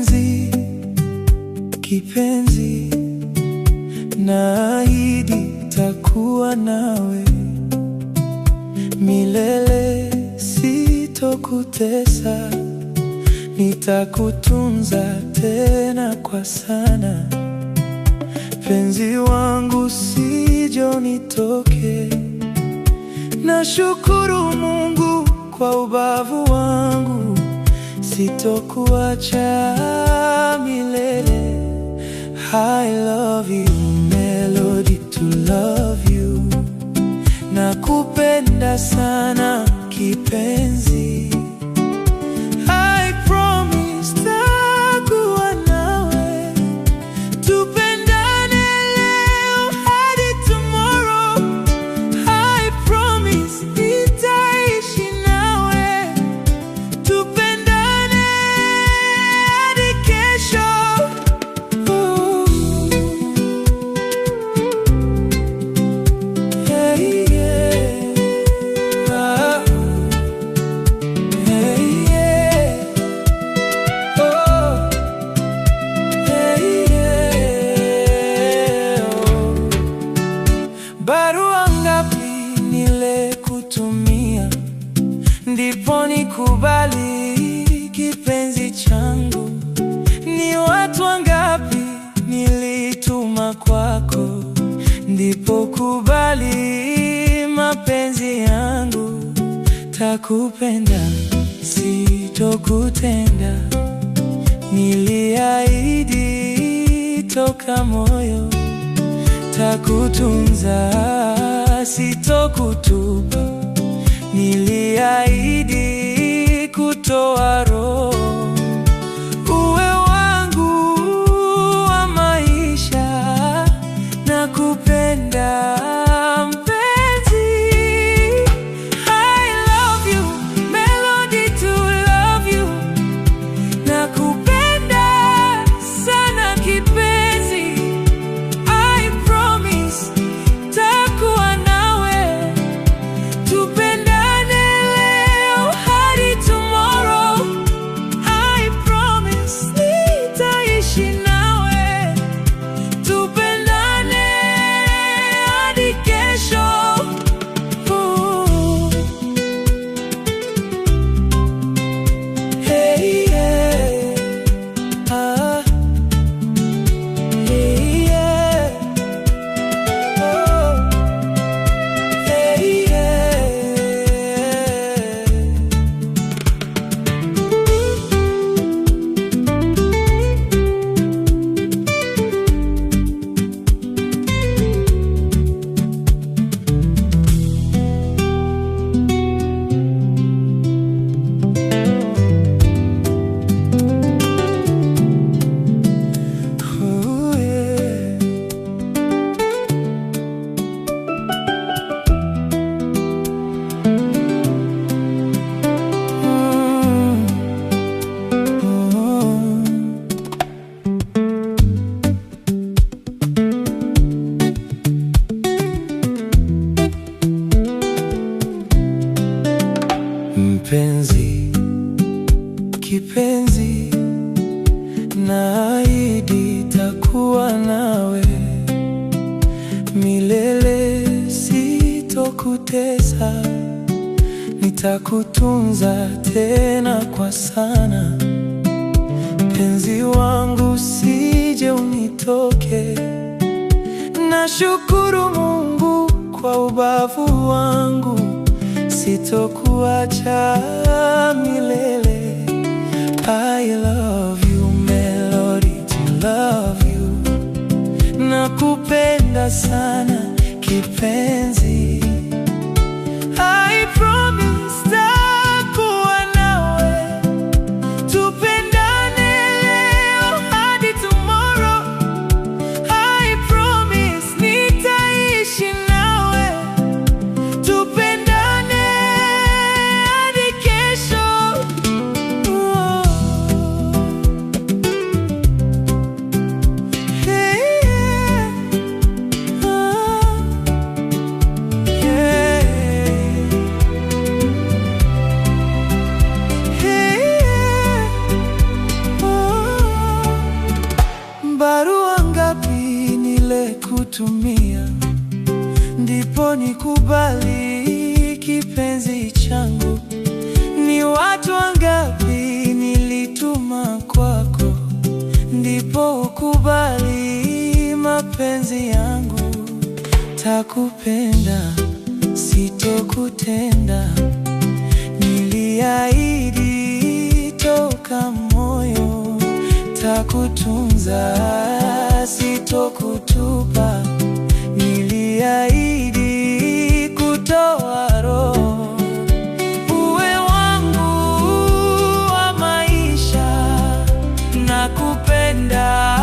Kipenzi, kipenzi, naahidi takuwa nawe milele, sitokutesa, nitakutunza tena kwa sana. Penzi wangu sije unitoke, nashukuru Mungu kwa ubavu wangu, sitokuacha milele. I love you, melody to love you. Nakupenda sana kipenzi. I promise takuwa nawe, tupendane leo hadi tomorrow. I promise nitaishi nawe, tupendane hadi kesho. Hey, yeah. Hey, yeah. Oh. Hey, yeah. Oh. Barua ngapi nilikutumia ndipo nikubali kipenzi changu? Ni watu wangapi nilituma kwako ndipo kubali mapenzi yangu? Takupenda, sitokutenda, niliahidi toka moyo. Takutunza, sitokutupa, niliahidi kutoa roho. Uwe wangu wa maisha, nakupenda mpenzi. I love you, melody to love you. Nakupenda sana kipenzi. I promise takuwa nawe, tupendane leo hadi tomorrow. I promise nitaishi nawe, tupendane hadi kesho. Hey, yeah. Ah. Hey, yeah. Oh. Hey, yeah. Ooh, yeah. Mpenzi, kipenzi, naahidi takuwa nawe milele, sitokutesa, nitakutunza tena kwa sana. Penzi wangu sije unitoke, nashukuru Mungu kwa ubavu wangu, sitokuacha milele. I love you, melody to love you. Nakupenda sana kipenzi. I promise takuwa nawe, tupendane leo hadi tomorrow. I promise nitaishi nawe, tupendane hadi kesho. Hey, yeah. kutumia, ndipo nikubali kipenzi changu. Ni watu wangapi nilituma kwako, ndipo ukubali mapenzi yangu. Takupenda, sitokutenda, niliahidi toka moyo. Takutunza, sitokutupa, niliahidi kutoa roho. Uwe wangu wa maisha, nakupenda.